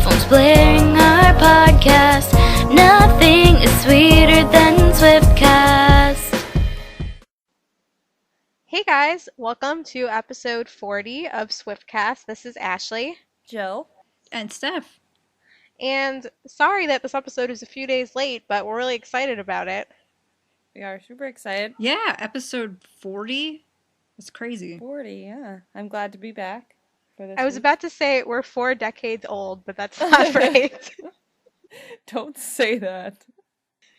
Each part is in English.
phones blaring our podcast. Nothing is sweeter than Swiftcast. Hey guys, welcome to episode 40 of Swiftcast. This is Ashley. Jill. And Steph. And sorry that this episode is a few days late, but we're really excited about it. We are super excited. Yeah, episode 40. That's crazy. 40, yeah. I'm glad to be back for this I was week. about to say we're 4 decades old, but that's not right. Don't say that.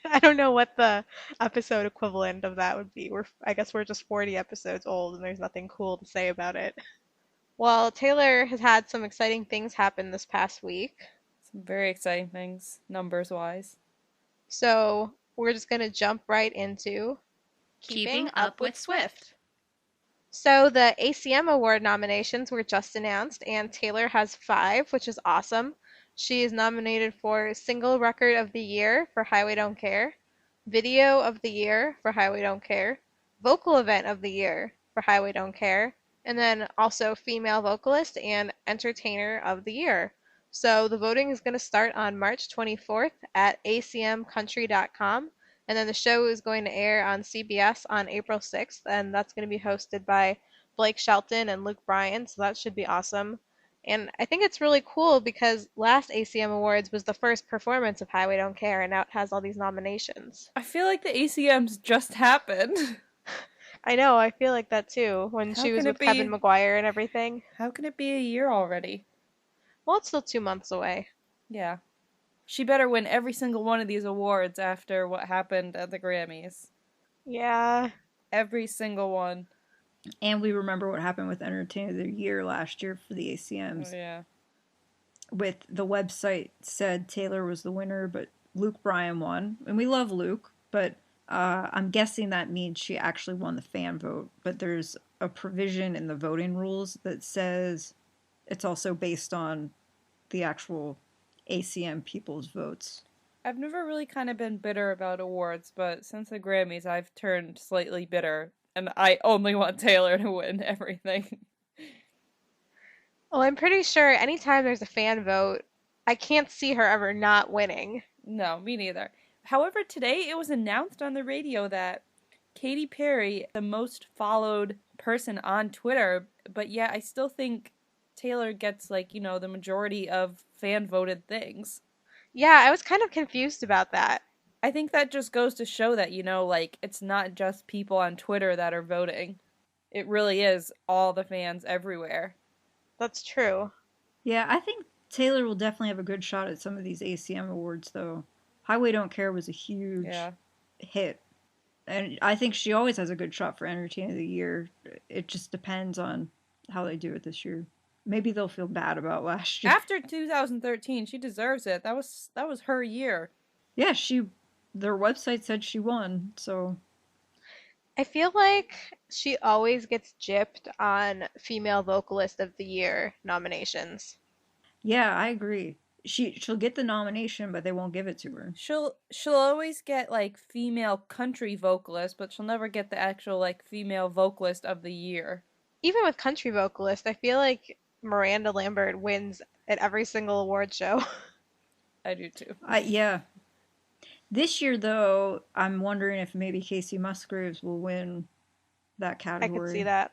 I don't know what the episode equivalent of that would be. I guess we're just 40 episodes old and there's nothing cool to say about it. Well, Taylor has had some exciting things happen this past week. Some very exciting things, numbers-wise. So we're just going to jump right into Keeping Up with Swift. So the ACM Award nominations were just announced, and Taylor has 5, which is awesome. She is nominated for Single Record of the Year for Highway Don't Care, Video of the Year for Highway Don't Care, Vocal Event of the Year for Highway Don't Care, and then also Female Vocalist and Entertainer of the Year. So the voting is going to start on March 24th at acmcountry.com. And then the show is going to air on CBS on April 6th, and that's going to be hosted by Blake Shelton and Luke Bryan, so that should be awesome. And I think it's really cool because last ACM Awards was the first performance of Highway Don't Care, and now it has all these nominations. I feel like the ACMs just happened. I know, I feel like that too, when How she was can it with be- Kevin McGuire and everything. How can it be a year already? Well, it's still 2 months away. Yeah. She better win every single one of these awards after what happened at the Grammys. Yeah. Every single one. And we remember what happened with Entertainer of the Year last year for the ACMs. Oh, yeah. With the website said Taylor was the winner, but Luke Bryan won. And we love Luke, but I'm guessing that means she actually won the fan vote. But there's a provision in the voting rules that says it's also based on the actual ACM people's votes. I've never really kind of been bitter about awards, but since the Grammys, I've turned slightly bitter, and I only want Taylor to win everything. Well, I'm pretty sure anytime there's a fan vote, I can't see her ever not winning. No, me neither. However, today it was announced on the radio that Katy Perry, the most followed person on Twitter, but yet I still think Taylor gets, the majority of fan-voted things. Yeah, I was kind of confused about that. I think that just goes to show that, it's not just people on Twitter that are voting. It really is all the fans everywhere. That's true. Yeah, I think Taylor will definitely have a good shot at some of these ACM awards, though. Highway Don't Care was a huge hit. And I think she always has a good shot for Entertainer of the Year. It just depends on how they do it this year. Maybe they'll feel bad about last year. After 2013, she deserves it. That was her year. Yeah, their website said she won, so I feel like she always gets gypped on Female Vocalist of the Year nominations. yeah, I agree. She'll get the nomination, but they won't give it to her. She'll always get female country vocalist, but she'll never get the actual female vocalist of the year. Even with country vocalist, I feel like Miranda Lambert wins at every single award show. I do too. Yeah. This year, though, I'm wondering if maybe Casey Musgraves will win that I category. could see that.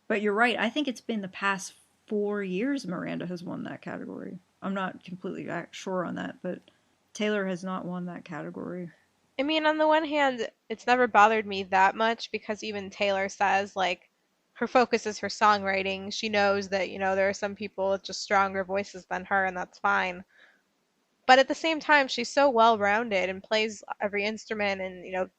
But you're right. I think it's been the past 4 years Miranda has won that category. I'm not completely sure on that, but Taylor has not won that category. I mean, on the one hand, it's never bothered me that much because even Taylor says, her focus is her songwriting. She knows that, there are some people with just stronger voices than her, and that's fine. But at the same time, she's so well-rounded and plays every instrument, and,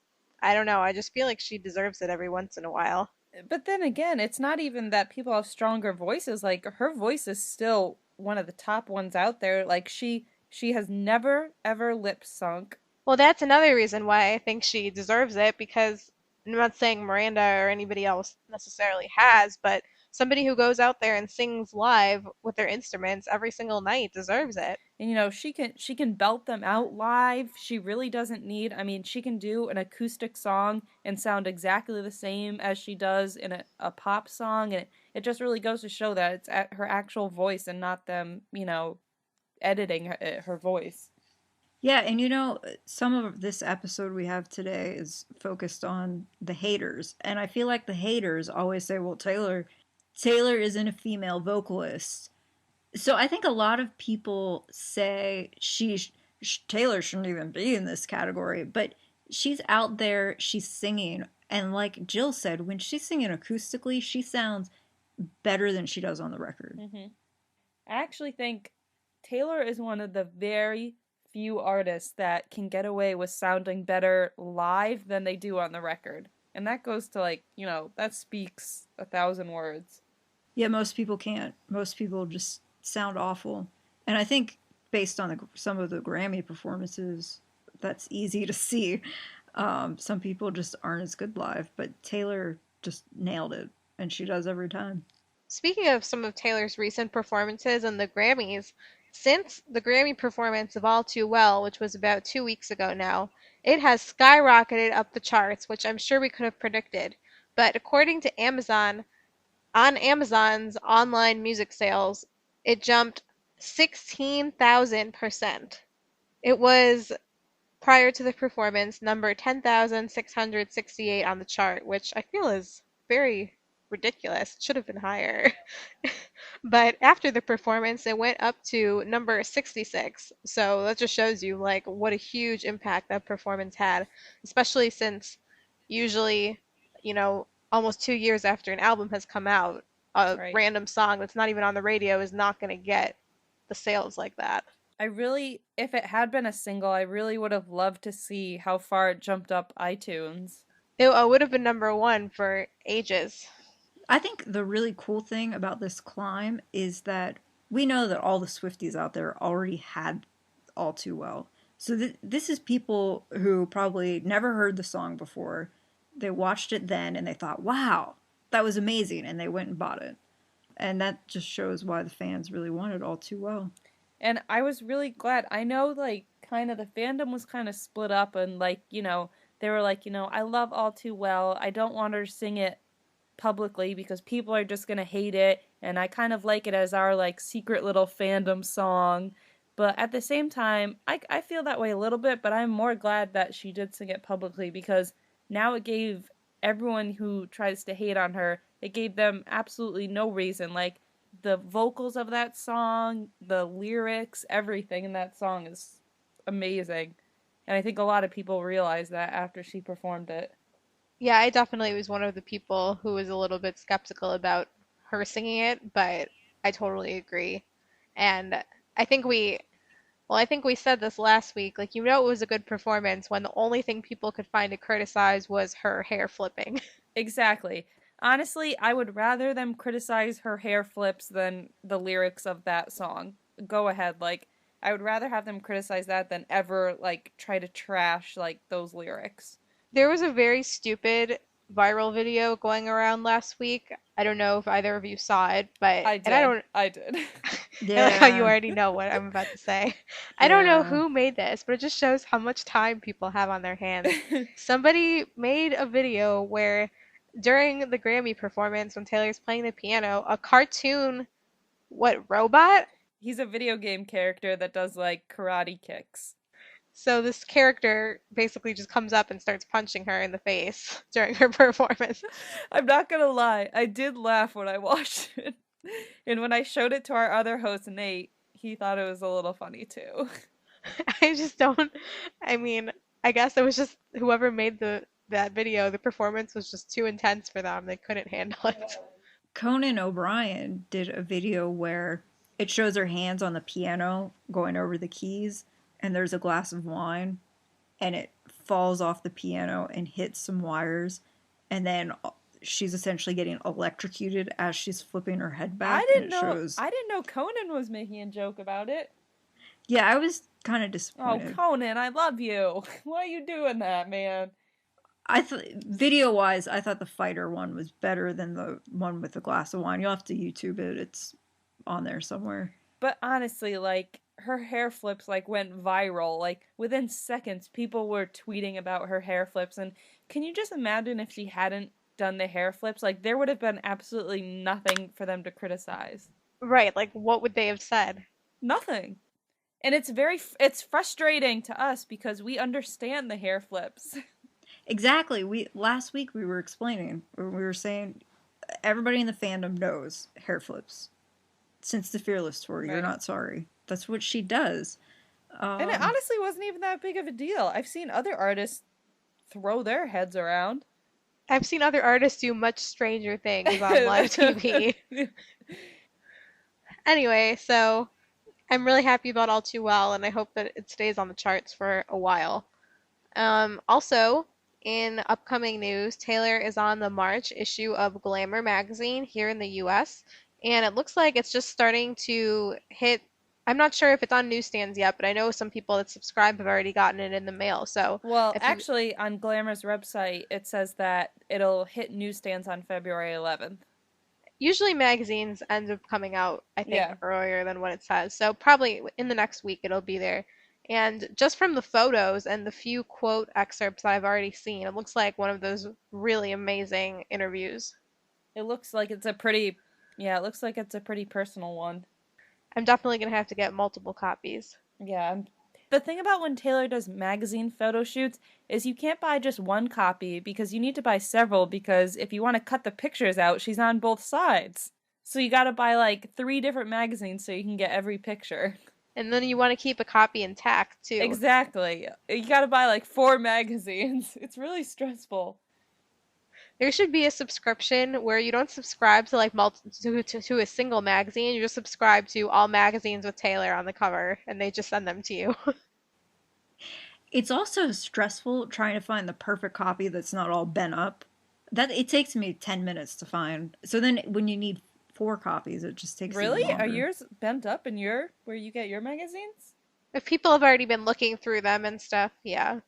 I don't know, I just feel like she deserves it every once in a while. But then again, it's not even that people have stronger voices. Her voice is still one of the top ones out there. She has never, ever lip-sunk. Well, that's another reason why I think she deserves it, because I'm not saying Miranda or anybody else necessarily has, but somebody who goes out there and sings live with their instruments every single night deserves it. And she can belt them out live. She really doesn't need, she can do an acoustic song and sound exactly the same as she does in a pop song, and it just really goes to show that it's her actual voice and not them, editing her voice. Yeah, and you know, some of this episode we have today is focused on the haters, and I feel like the haters always say, "Well, Taylor isn't a female vocalist." So I think a lot of people say Taylor shouldn't even be in this category, but she's out there, she's singing, and like Jill said, when she's singing acoustically, she sounds better than she does on the record. Mm-hmm. I actually think Taylor is one of the very few artists that can get away with sounding better live than they do on the record. And that goes to, like, you know, that speaks 1,000 words. Yeah, most people can't. Most people just sound awful. And I think based on some of the Grammy performances, that's easy to see. Some people just aren't as good live, but Taylor just nailed it, and she does every time. Speaking of some of Taylor's recent performances and the Grammys, since the Grammy performance of All Too Well, which was about 2 weeks ago now, it has skyrocketed up the charts, which I'm sure we could have predicted. But according to Amazon, on Amazon's online music sales, it jumped 16,000%. It was, prior to the performance, number 10,668 on the chart, which I feel is very ridiculous. It should have been higher. But after the performance, it went up to number 66. So that just shows you like what a huge impact that performance had, especially since usually, you know, almost 2 years after an album has come out, a Right. random song that's not even on the radio is not going to get the sales like that. If it had been a single, I really would have loved to see how far it jumped up iTunes. It would have been number one for ages. I think the really cool thing about this climb is that we know that all the Swifties out there already had All Too Well. So this is people who probably never heard the song before. They watched it then and they thought, wow, that was amazing. And they went and bought it. And that just shows why the fans really wanted All Too Well. And I was really glad. I know, like, kind of the fandom was kind of split up and, like, you know, they were like, you know, I love All Too Well. I don't want her to sing it publicly because people are just going to hate it. And I kind of like it as our, like, secret little fandom song. But at the same time, I feel that way a little bit, but I'm more glad that she did sing it publicly because now it gave everyone who tries to hate on her, it gave them absolutely no reason. Like, the vocals of that song, the lyrics, everything in that song is amazing. And I think a lot of people realized that after she performed it. Yeah, I definitely was one of the people who was a little bit skeptical about her singing it, but I totally agree. And I think we said this last week, like, you know, it was a good performance when the only thing people could find to criticize was her hair flipping. Exactly. Honestly, I would rather them criticize her hair flips than the lyrics of that song. Go ahead, like, I would rather have them criticize that than ever, like, try to trash, like, those lyrics. There was a very stupid viral video going around last week. I don't know if either of you saw it, but I did. and I did. I like how you already know what I'm about to say. I don't know who made this, but it just shows how much time people have on their hands. Somebody made a video where during the Grammy performance when Taylor's playing the piano, a cartoon, robot? He's a video game character that does, like, karate kicks. So this character basically just comes up and starts punching her in the face during her performance. I'm not gonna lie, I did laugh when I watched it. And when I showed it to our other host, Nate, he thought it was a little funny too. I just don't, I mean, I guess it was just whoever made that video, the performance was just too intense for them. They couldn't handle it. Conan O'Brien did a video where it shows her hands on the piano going over the keys, and there's a glass of wine, and it falls off the piano and hits some wires, and then she's essentially getting electrocuted as she's flipping her head back. I didn't know Conan was making a joke about it. Yeah, I was kind of disappointed. Oh, Conan, I love you. Why are you doing that, man? Video-wise, I thought the fighter one was better than the one with the glass of wine. You'll have to YouTube it. It's on there somewhere. But honestly, like, her hair flips, like, went viral. Like, within seconds, people were tweeting about her hair flips. And can you just imagine if she hadn't done the hair flips? Like, there would have been absolutely nothing for them to criticize. Right, like, what would they have said? Nothing. And it's frustrating to us because we understand the hair flips. Exactly. Last week we were explaining, or we were saying, everybody in the fandom knows hair flips. Since the Fearless tour, You're Right. Not Sorry. That's what she does. And it honestly wasn't even that big of a deal. I've seen other artists throw their heads around. I've seen other artists do much stranger things on live TV. Anyway, so I'm really happy about All Too Well, and I hope that it stays on the charts for a while. Also, in upcoming news, Taylor is on the March issue of Glamour magazine here in the US, and it looks like it's just starting to hit. I'm not sure if it's on newsstands yet, but I know some people that subscribe have already gotten it in the mail. So, Well, if actually, on Glamour's website, it says that it'll hit newsstands on February 11th. usually magazines end up coming out, I think, Yeah. earlier than what it says. So probably in the next week it'll be there. And just from the photos and the few quote excerpts that I've already seen, it looks like one of those really amazing interviews. It looks like it's a pretty personal one. I'm definitely going to have to get multiple copies. Yeah. The thing about when Taylor does magazine photo shoots is you can't buy just one copy because you need to buy several because if you want to cut the pictures out, she's on both sides. So you gotta buy like 3 different magazines so you can get every picture. And then you want to keep a copy intact too. Exactly. You gotta buy like 4 magazines. It's really stressful. There should be a subscription where you don't subscribe to like to a single magazine. You just subscribe to all magazines with Taylor on the cover, and they just send them to you. It's also stressful trying to find the perfect copy that's not all bent up. That it takes me 10 minutes to find. So then when you need 4 copies, it just takes Really? even longer. Are yours bent up in where you get your magazines? If people have already been looking through them and stuff, yeah.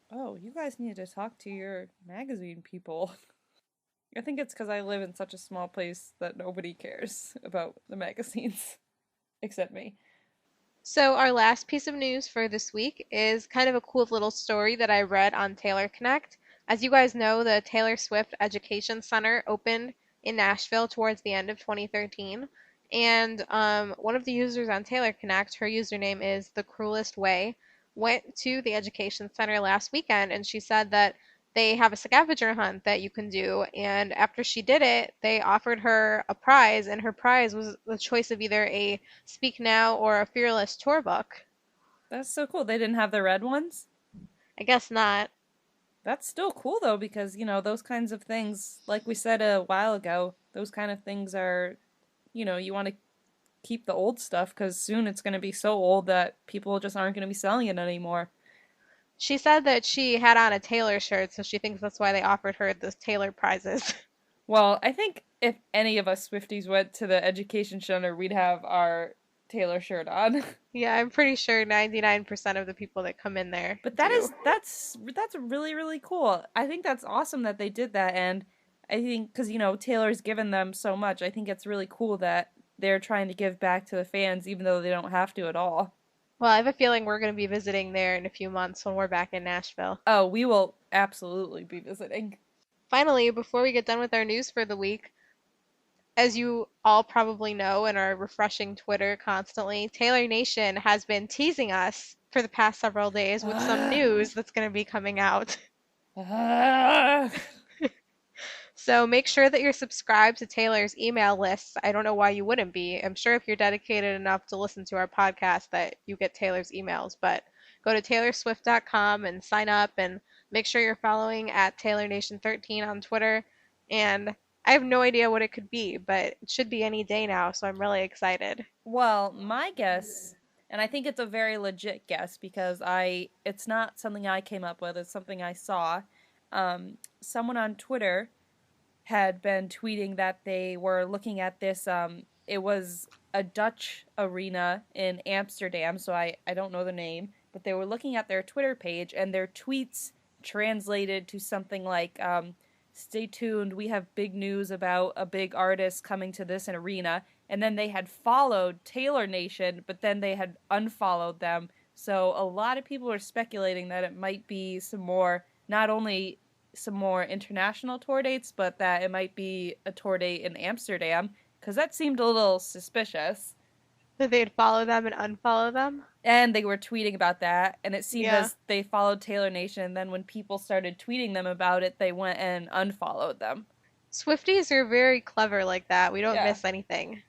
Oh, you guys need to talk to your magazine people. I think it's because I live in such a small place that nobody cares about the magazines. Except me. So our last piece of news for this week is kind of a cool little story that I read on Taylor Connect. As you guys know, the Taylor Swift Education Center opened in Nashville towards the end of 2013. And one of the users on Taylor Connect, her username is The Cruelest Way, went to the Education Center last weekend, and she said that they have a scavenger hunt that you can do. And after she did it, they offered her a prize, and her prize was the choice of either a Speak Now or a Fearless tour book. That's so cool. They didn't have the red ones? I guess not. That's still cool though, because, those kinds of things, like we said a while ago, those kind of things are, you want to keep the old stuff because soon it's going to be so old that people just aren't going to be selling it anymore. She said that she had on a Taylor shirt, so she thinks that's why they offered her those Taylor prizes. Well, I think if any of us Swifties went to the education center, we'd have our Taylor shirt on. Yeah, I'm pretty sure 99% of the people that come in there But do. that's really, really cool. I think that's awesome that they did that, and I think because Taylor's given them so much, I think it's really cool that they're trying to give back to the fans, even though they don't have to at all. Well, I have a feeling we're going to be visiting there in a few months when we're back in Nashville. Oh, we will absolutely be visiting. Finally, before we get done with our news for the week, as you all probably know and are refreshing Twitter constantly, Taylor Nation has been teasing us for the past several days with some news that's going to be coming out. So make sure that you're subscribed to Taylor's email lists. I don't know why you wouldn't be. I'm sure if you're dedicated enough to listen to our podcast that you get Taylor's emails. But go to taylorswift.com and sign up and make sure you're following at TaylorNation13 on Twitter. And I have no idea what it could be, but it should be any day now, so I'm really excited. Well, my guess, and I think it's a very legit guess because it's not something I came up with, it's something I saw. Someone on Twitter had been tweeting that they were looking at this, it was a Dutch arena in Amsterdam, so I don't know the name, but they were looking at their Twitter page, and their tweets translated to something like, stay tuned, we have big news about a big artist coming to this arena, and then they had followed Taylor Nation, but then they had unfollowed them, so a lot of people were speculating that it might be not only some more international tour dates, but that it might be a tour date in Amsterdam, because that seemed a little suspicious. That they'd follow them and unfollow them. And they were tweeting about that, and it seemed Yeah. as they followed Taylor Nation, and then when people started tweeting them about it, they went and unfollowed them. Swifties are very clever like that. We don't Yeah. miss anything.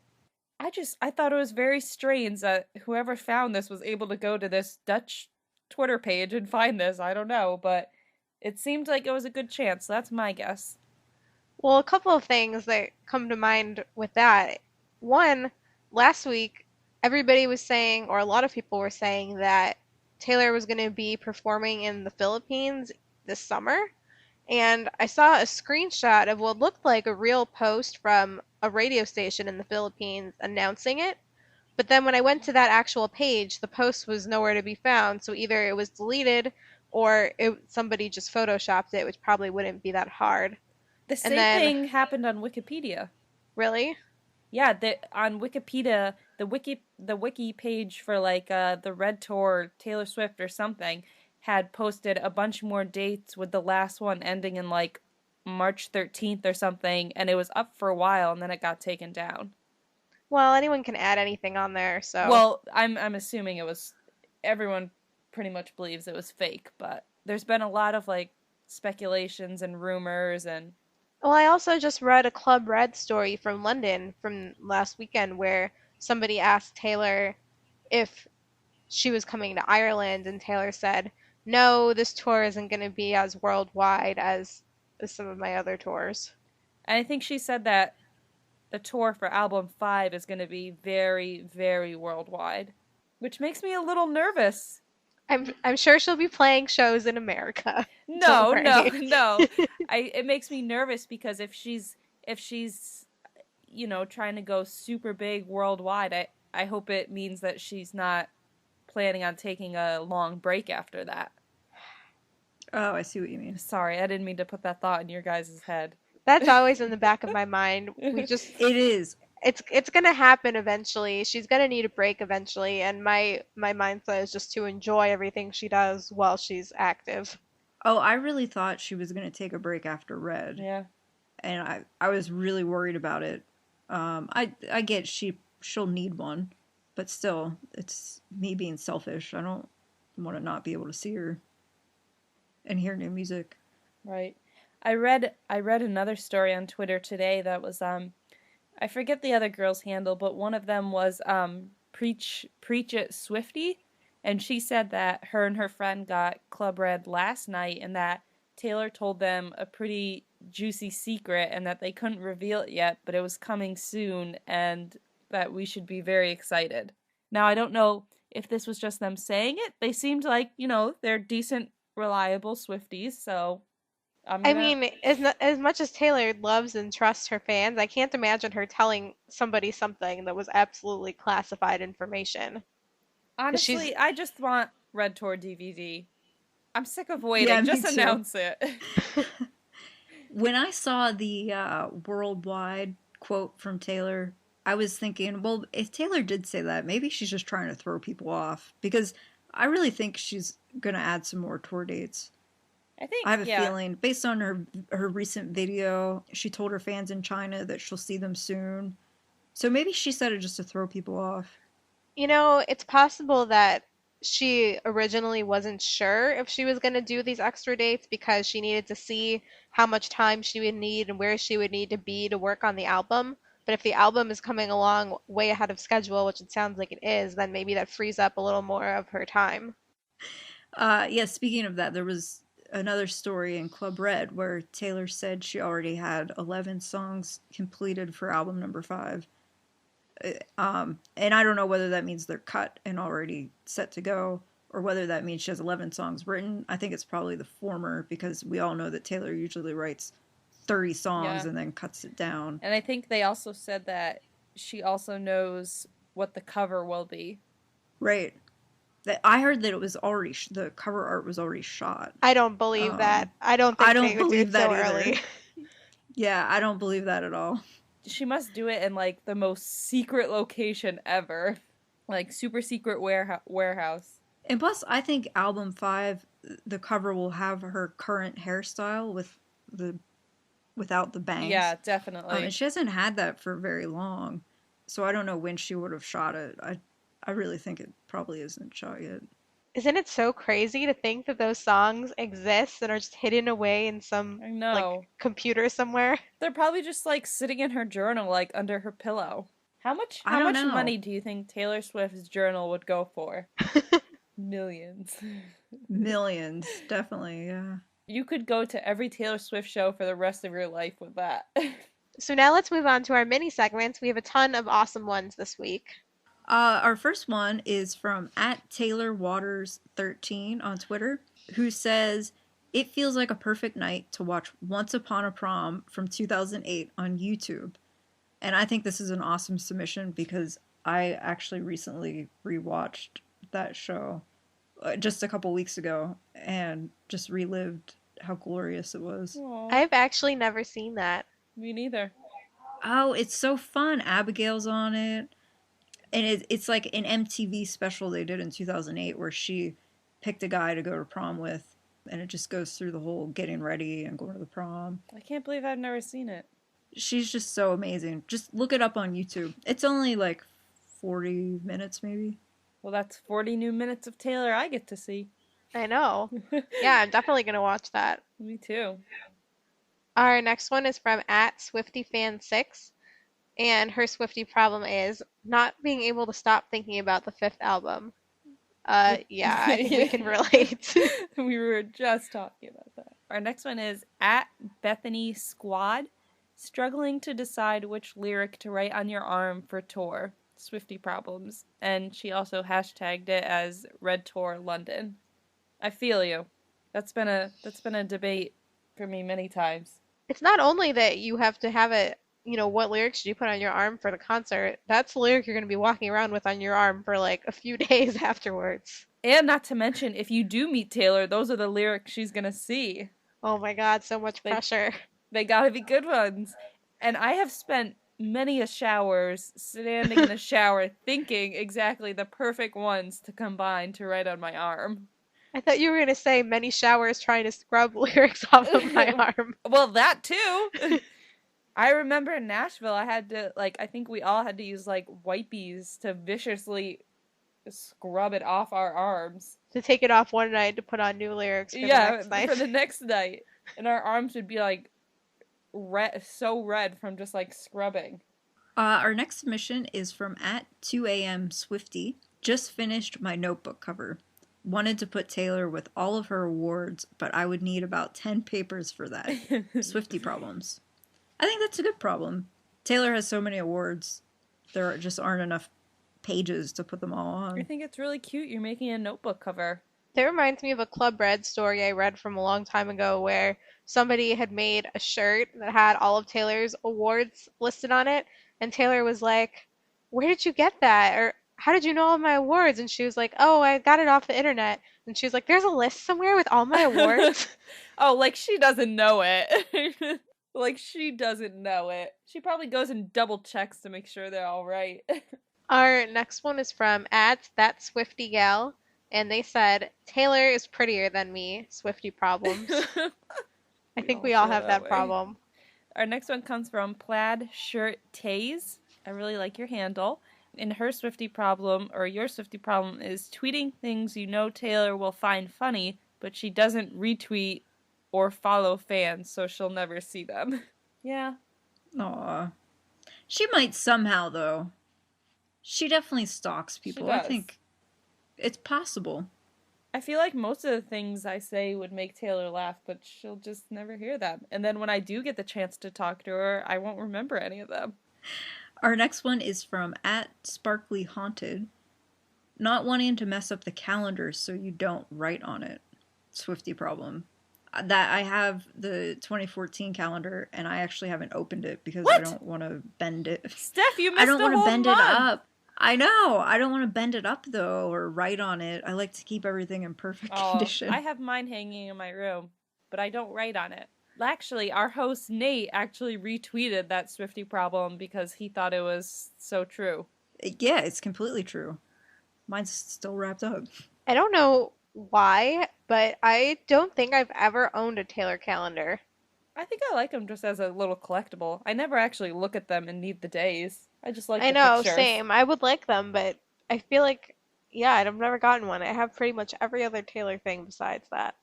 I thought it was very strange that whoever found this was able to go to this Dutch Twitter page and find this. I don't know, but it seemed like it was a good chance. So that's my guess. Well, a couple of things that come to mind with that. One, last week, everybody was saying, or a lot of people were saying, that Taylor was going to be performing in the Philippines this summer. And I saw a screenshot of what looked like a real post from a radio station in the Philippines announcing it. But then when I went to that actual page, the post was nowhere to be found. So either it was deleted or somebody just photoshopped it, which probably wouldn't be that hard. The same thing happened on Wikipedia. Really? Yeah, on Wikipedia, the wiki page for like the Red Tour, Taylor Swift or something had posted a bunch more dates, with the last one ending in like March 13th or something, and it was up for a while and then it got taken down. Well, anyone can add anything on there, so. Well, I'm assuming it was, everyone pretty much believes it was fake, but there's been a lot of like speculations and rumors and. Well, I also just read a Club Red story from London from last weekend where somebody asked Taylor if she was coming to Ireland, and Taylor said, "No, this tour isn't going to be as worldwide as some of my other tours." And I think she said that the tour for album 5 is going to be very, very worldwide, which makes me a little nervous. I'm sure she'll be playing shows in America. No. It makes me nervous because if she's trying to go super big worldwide, I hope it means that she's not planning on taking a long break after that. Oh, I see what you mean. Sorry, I didn't mean to put that thought in your guys' head. That's always in the back of my mind. It is. It's gonna happen eventually. She's gonna need a break eventually, and my mindset is just to enjoy everything she does while she's active. Oh, I really thought she was going to take a break after Red. Yeah. And I was really worried about it. I get she'll need one, but still, it's me being selfish. I don't want to not be able to see her and hear new music. Right. I read another story on Twitter today that was I forget the other girl's handle, but one of them was Preach It Swifty, and she said that her and her friend got Club Red last night, and that Taylor told them a pretty juicy secret, and that they couldn't reveal it yet, but it was coming soon, and that we should be very excited. Now, I don't know if this was just them saying it. They seemed like, they're decent, reliable Swifties, so I mean, as much as Taylor loves and trusts her fans, I can't imagine her telling somebody something that was absolutely classified information. Honestly, I just want Red Tour DVD. I'm sick of waiting. Yeah, just announce it. When I saw the worldwide quote from Taylor, I was thinking, well, if Taylor did say that, maybe she's just trying to throw people off. Because I really think she's going to add some more tour dates. I have a feeling, based on her recent video, she told her fans in China that she'll see them soon. So maybe she said it just to throw people off. It's possible that she originally wasn't sure if she was going to do these extra dates because she needed to see how much time she would need and where she would need to be to work on the album. But if the album is coming along way ahead of schedule, which it sounds like it is, then maybe that frees up a little more of her time. Speaking of that, there was another story in Club Red where Taylor said she already had 11 songs completed for album number 5. And I don't know whether that means they're cut and already set to go, or whether that means she has 11 songs written. I think it's probably the former, because we all know that Taylor usually writes 30 songs and then cuts it down. And I think they also said that she also knows what the cover will be. Right. I heard that it was already the cover art was already shot. I don't believe that. I don't think they would do it so early. Yeah, I don't believe that at all. She must do it in like the most secret location ever, like super secret warehouse. And plus, I think album 5, the cover will have her current hairstyle without the bangs. Yeah, definitely. And she hasn't had that for very long. so I don't know when she would have shot it. I really think it probably isn't shot yet. Isn't it so crazy to think that those songs exist and are just hidden away in some I know. computer somewhere? They're probably just sitting in her journal, under her pillow. How much I don't know. money do you think Taylor Swift's journal would go for? Millions. Millions, definitely, yeah. You could go to every Taylor Swift show for the rest of your life with that. So now let's move on to our mini segments. We have a ton of awesome ones this week. Our first one is from @TaylorWaters13 on Twitter, who says, "It feels like a perfect night to watch Once Upon a Prom from 2008 on YouTube." And I think this is an awesome submission because I actually recently rewatched that show just a couple weeks ago and just relived how glorious it was. Aww. I've actually never seen that. Me neither. Oh, it's so fun. Abigail's on it. And it's like an MTV special they did in 2008 where she picked a guy to go to prom with. And it just goes through the whole getting ready and going to the prom. I can't believe I've never seen it. She's just so amazing. Just look it up on YouTube. It's only 40 minutes maybe. Well, that's 40 new minutes of Taylor I get to see. I know. Yeah, I'm definitely going to watch that. Me too. Our next one is from @SwiftyFan6. And her Swiftie problem is not being able to stop thinking about the fifth album. Yeah, I think we can relate. We were just talking about that. Our next one is @BethanySquad. Struggling to decide which lyric to write on your arm for tour. Swiftie problems. And she also hashtagged it as Red Tour London. I feel you. That's been a debate for me many times. It's not only that you have to have it, what lyrics should you put on your arm for the concert? That's the lyric you're going to be walking around with on your arm for a few days afterwards. And not to mention, if you do meet Taylor, those are the lyrics she's going to see. Oh my God, so much pressure. They gotta be good ones. And I have spent many a showers standing in the shower thinking exactly the perfect ones to combine to write on my arm. I thought you were going to say many showers trying to scrub lyrics off of my arm. Well, that too. I remember in Nashville, I had to, I think we all had to use, wipies to viciously scrub it off our arms. To take it off one night to put on new lyrics for the next night. For the next night. And our arms would be, red, so red from just, scrubbing. Our next submission is from @2AM_Swifty. Just finished my notebook cover. Wanted to put Taylor with all of her awards, but I would need about 10 papers for that. Swiftie problems. I think that's a good problem. Taylor has so many awards, there just aren't enough pages to put them all on. I think it's really cute you're making a notebook cover. That reminds me of a Club Red story I read from a long time ago where somebody had made a shirt that had all of Taylor's awards listed on it, and Taylor was like, "Where did you get that?" Or, "How did you know all my awards?" And she was like, "Oh, I got it off the internet." And she was like, "There's a list somewhere with all my awards?" Oh, she doesn't know it. She doesn't know it. She probably goes and double checks to make sure they're all right. Our next one is from @ThatSwiftyGal, and they said, "Taylor is prettier than me, Swiftie problems." I think we all have that problem. Our next one comes from Plaid Shirt Taze. I really like your handle. And her Swiftie problem, or your Swiftie problem, is tweeting things you know Taylor will find funny, but she doesn't retweet or follow fans, so she'll never see them. Yeah. Aw. She might somehow, though. She definitely stalks people. I think it's possible. I feel like most of the things I say would make Taylor laugh, but she'll just never hear them. And then when I do get the chance to talk to her, I won't remember any of them. Our next one is from @SparklyHaunted. Not wanting to mess up the calendar so you don't write on it. Swiftie problem. That I have the 2014 calendar and I actually haven't opened it because I don't want to bend it. Steph, you missed I don't want to bend it up. I know. I don't want to bend it up though or write on it. I like to keep everything in perfect condition. I have mine hanging in my room, but I don't write on it. Actually, our host Nate actually retweeted that Swiftie problem because he thought it was so true. Yeah, it's completely true. Mine's still wrapped up. I don't know why, but I don't think I've ever owned a Taylor calendar. I think I like them just as a little collectible. I never actually look at them and need the days. I just like I the know, pictures. same. I would like them, but I feel like, yeah, I've never gotten one. I have pretty much every other Taylor thing besides that.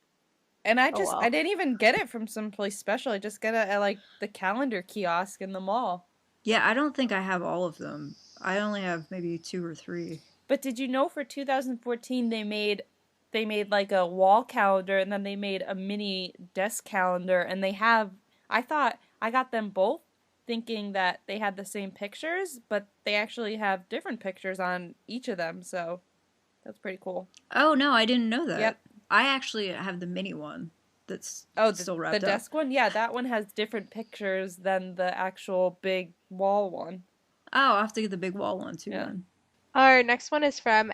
And I Oh well. didn't even get it from someplace special. I just get it at like the calendar kiosk in the mall. Yeah, I don't think I have all of them. I only have maybe 2 or 3. But did you know for 2014 they made like a wall calendar and then they made a mini desk calendar and I thought I got them both thinking that they had the same pictures, but they actually have different pictures on each of them, so that's pretty cool. Oh, no, I didn't know that. Yep. I actually have the mini one that's still wrapped the up. desk one? Yeah, that one has different pictures than the actual big wall one. Oh, I'll have to get the big wall one too then. Our next one is from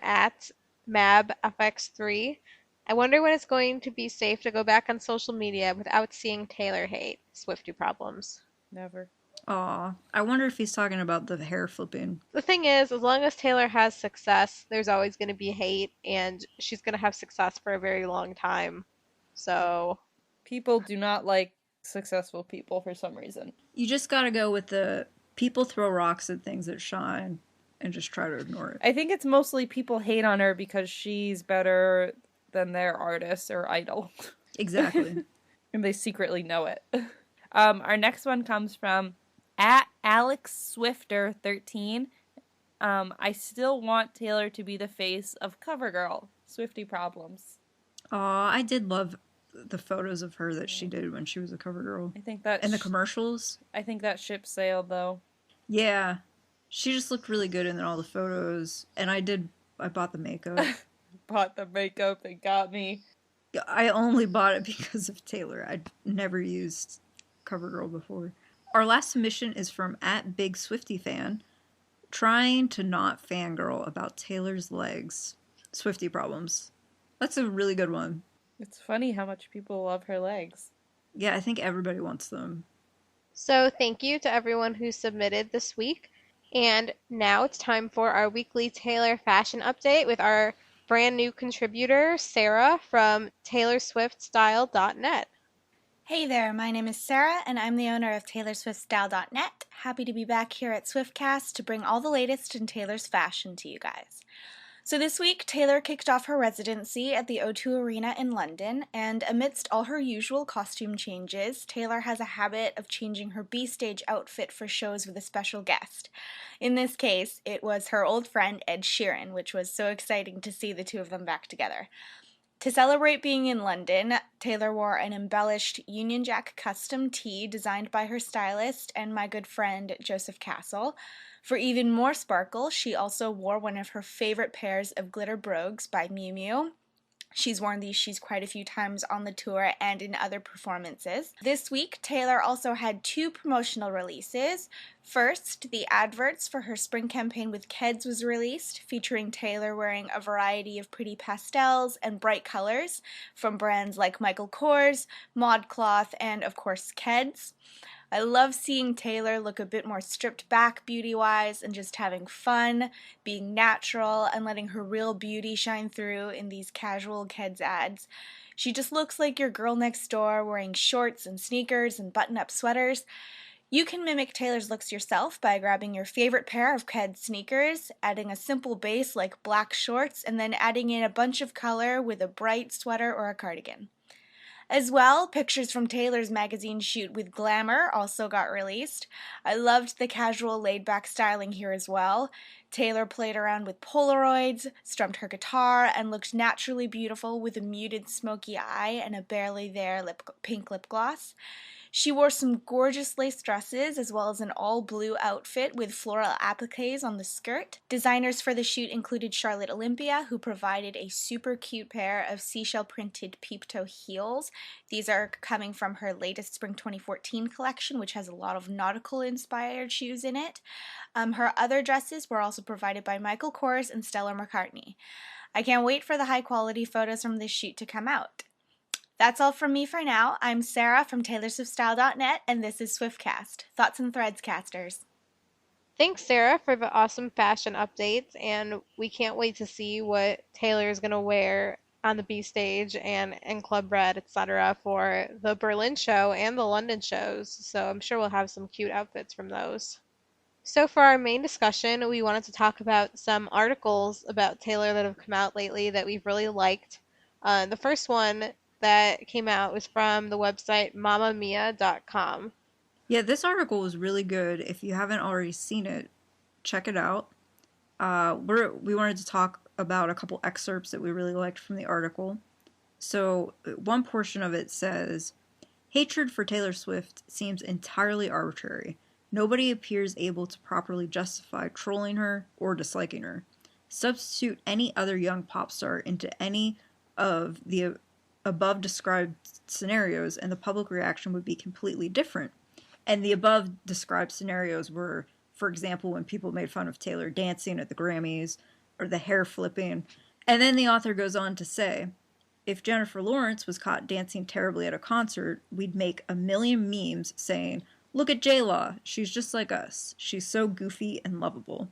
@MabFX3. I wonder when it's going to be safe to go back on social media without seeing Taylor hate. Swiftie problems. Never. Aw, I wonder if he's talking about the hair flipping. The thing is, as long as Taylor has success, there's always going to be hate, and she's going to have success for a very long time. So, People do not like successful people for some reason. You just gotta go with the people throw rocks at things that shine and just try to ignore it. I think it's mostly people hate on her because she's better than their artist or idol. Exactly. And they secretly know it. Our next one comes from @AlexSwifter13. I still want Taylor to be the face of CoverGirl. Swiftie problems. Aw, I did love the photos of her that she did when she was a cover girl. I think that And the commercials. I think that ship sailed though. Yeah. She just looked really good in all the photos. And I bought the makeup. Bought the makeup and got me. I only bought it because of Taylor. I'd never used CoverGirl before. Our last submission is from @BigSwiftyFan, trying to not fangirl about Taylor's legs. Swiftie problems. That's a really good one. It's funny how much people love her legs. Yeah, I think everybody wants them. So thank you to everyone who submitted this week. And now it's time for our weekly Taylor fashion update with our brand new contributor, Sarah from TaylorSwiftStyle.net. Hey there, my name is Sarah, and I'm the owner of TaylorSwiftStyle.net. Happy to be back here at Swiftcast to bring all the latest in Taylor's fashion to you guys. So this week, Taylor kicked off her residency at the O2 Arena in London, and amidst all her usual costume changes, Taylor has a habit of changing her B-stage outfit for shows with a special guest. In this case, it was her old friend Ed Sheeran, which was so exciting to see the two of them back together. To celebrate being in London, Taylor wore an embellished Union Jack custom tee designed by her stylist and my good friend Joseph Castle. For even more sparkle, she also wore one of her favorite pairs of glitter brogues by Miu Miu. She's worn these shoes quite a few times on the tour and in other performances. This week, Taylor also had 2 promotional releases. First, the adverts for her spring campaign with Keds was released, featuring Taylor wearing a variety of pretty pastels and bright colors from brands like Michael Kors, ModCloth, and of course Keds. I love seeing Taylor look a bit more stripped back beauty-wise and just having fun, being natural, and letting her real beauty shine through in these casual Keds ads. She just looks like your girl next door wearing shorts and sneakers and button-up sweaters. You can mimic Taylor's looks yourself by grabbing your favorite pair of Keds sneakers, adding a simple base like black shorts, and then adding in a bunch of color with a bright sweater or a cardigan. As well, pictures from Taylor's magazine shoot with Glamour also got released. I loved the casual laid-back styling here as well. Taylor played around with Polaroids, strummed her guitar, and looked naturally beautiful with a muted smoky eye and a barely there pink lip gloss. She wore some gorgeous lace dresses as well as an all-blue outfit with floral appliques on the skirt. Designers for the shoot included Charlotte Olympia, who provided a super cute pair of seashell-printed peep-toe heels. These are coming from her latest Spring 2014 collection, which has a lot of nautical-inspired shoes in it. Her other dresses were also provided by Michael Kors and Stella McCartney. I can't wait for the high-quality photos from this shoot to come out. That's all from me for now. I'm Sarah from TaylorSwiftStyle.net, and this is Swiftcast. Thoughts and threads, casters. Thanks, Sarah, for the awesome fashion updates, and we can't wait to see what Taylor is going to wear on the B stage and in Club Red, etc. for the Berlin show and the London shows. So I'm sure we'll have some cute outfits from those. So for our main discussion, we wanted to talk about some articles about Taylor that have come out lately that we've really liked. The first one that came out was from the website mamamia.com. Yeah, this article was really good. If you haven't already seen it, check it out. We wanted to talk about a couple excerpts that we really liked from the article. So, one portion of it says, hatred for Taylor Swift seems entirely arbitrary. Nobody appears able to properly justify trolling her or disliking her. Substitute any other young pop star into any of the above described scenarios, and the public reaction would be completely different. And the above described scenarios were, for example, when people made fun of Taylor dancing at the Grammys or the hair flipping. And then the author goes on to say, if Jennifer Lawrence was caught dancing terribly at a concert, we'd make a million memes saying, look at J-Law, she's just like us. She's so goofy and lovable.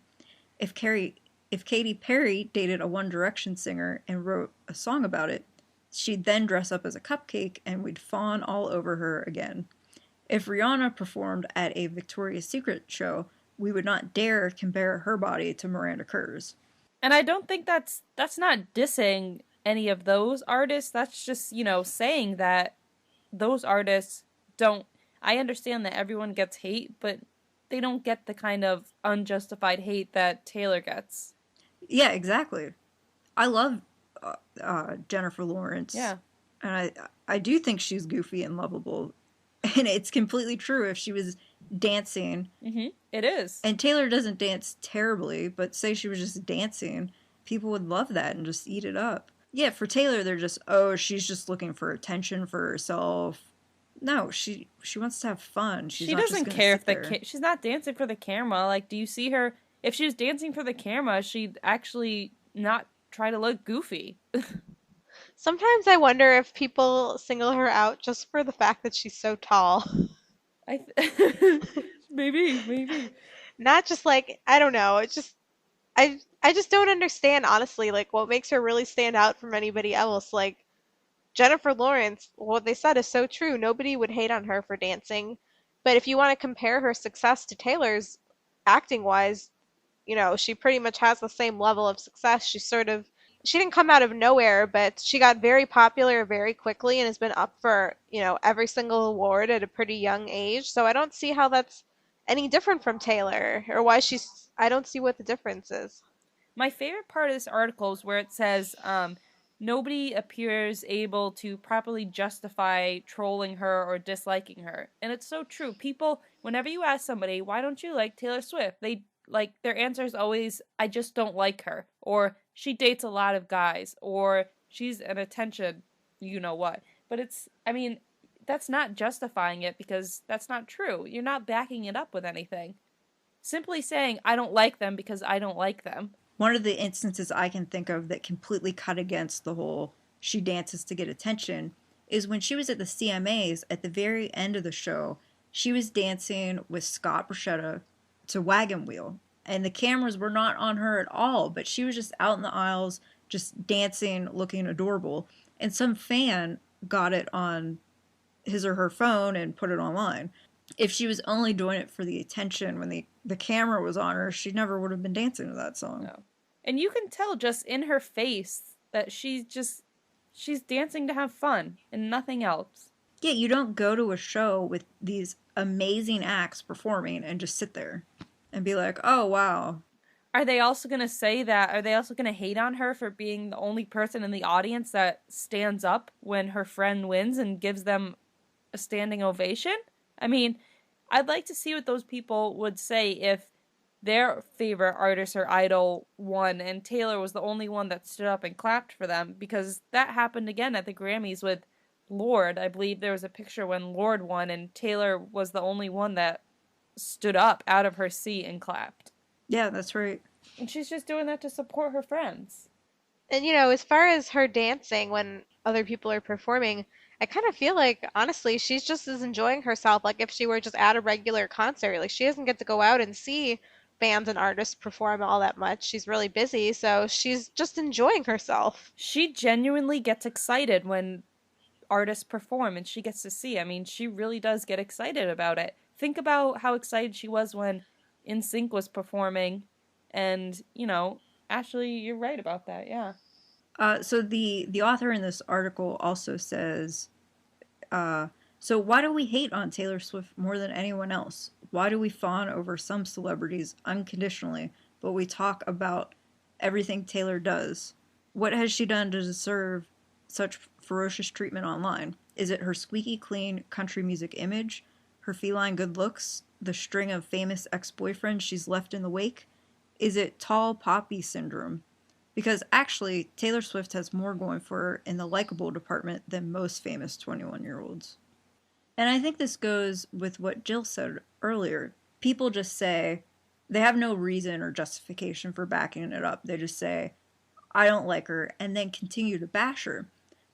If Katy Perry dated a One Direction singer and wrote a song about it, she'd then dress up as a cupcake and we'd fawn all over her again. If Rihanna performed at a Victoria's Secret show, we would not dare compare her body to Miranda Kerr's. And I don't think that's not dissing any of those artists. That's just, saying that those artists don't... I understand that everyone gets hate, but they don't get the kind of unjustified hate that Taylor gets. Yeah, exactly. I love Jennifer Lawrence. Yeah. And I do think she's goofy and lovable. And it's completely true. If she was dancing... Mm-hmm. It is. And Taylor doesn't dance terribly, but say she was just dancing, people would love that and just eat it up. Yeah, for Taylor, they're just, oh, she's just looking for attention for herself. No, she wants to have fun. She doesn't care if she's not dancing for the camera. Like, do you see her? If she was dancing for the camera, she'd actually not try to look goofy. Sometimes I wonder if people single her out just for the fact that she's so tall. Maybe. Not just like, I don't know. It's just, I just don't understand, honestly, like what makes her really stand out from anybody else. Like Jennifer Lawrence, what they said is so true. Nobody would hate on her for dancing. But if you want to compare her success to Taylor's acting wise, she pretty much has the same level of success. She didn't come out of nowhere, but she got very popular very quickly and has been up for, every single award at a pretty young age. So I don't see how that's any different from Taylor or why I don't see what the difference is. My favorite part of this article is where it says, nobody appears able to properly justify trolling her or disliking her. And it's so true. People, whenever you ask somebody, why don't you like Taylor Swift? Their answer is always, I just don't like her. Or, she dates a lot of guys. Or, she's an attention, what. But that's not justifying it because that's not true. You're not backing it up with anything. Simply saying, I don't like them because I don't like them. One of the instances I can think of that completely cut against the whole she dances to get attention is when she was at the CMAs at the very end of the show. She was dancing with Scott Borchetta to Wagon Wheel. And the cameras were not on her at all, but she was just out in the aisles, just dancing, looking adorable. And some fan got it on his or her phone and put it online. If she was only doing it for the attention when the camera was on her, she never would have been dancing to that song. No. And you can tell just in her face that she's dancing to have fun and nothing else. Yeah, you don't go to a show with these amazing acts performing and just sit there and be like, oh, wow. Are they also going to say that? Are they also going to hate on her for being the only person in the audience that stands up when her friend wins and gives them a standing ovation? I mean, I'd like to see what those people would say if their favorite artist or idol won and Taylor was the only one that stood up and clapped for them, because that happened again at the Grammys with Lorde. I believe there was a picture when Lorde won and Taylor was the only one that stood up out of her seat and clapped. Yeah, that's right. And she's just doing that to support her friends. And as far as her dancing when other people are performing, I kind of feel like, honestly, she's just as enjoying herself like if she were just at a regular concert. Like, she doesn't get to go out and see bands and artists perform all that much. She's really busy, so she's just enjoying herself. She genuinely gets excited when artists perform and she gets to see. I mean, she really does get excited about it. Think about how excited she was when NSYNC was performing, and Ashley, you're right about that. Yeah. So the author in this article also says, so why do we hate on Taylor Swift more than anyone else? Why do we fawn over some celebrities unconditionally, but we talk about everything Taylor does? What has she done to deserve such ferocious treatment online? Is it her squeaky clean country music image, her feline good looks, the string of famous ex-boyfriends she's left in the wake? Is it tall poppy syndrome? Because actually, Taylor Swift has more going for her in the likable department than most famous 21-year-olds. And I think this goes with what Jill said earlier. People just say, they have no reason or justification for backing it up. They just say, I don't like her, and then continue to bash her.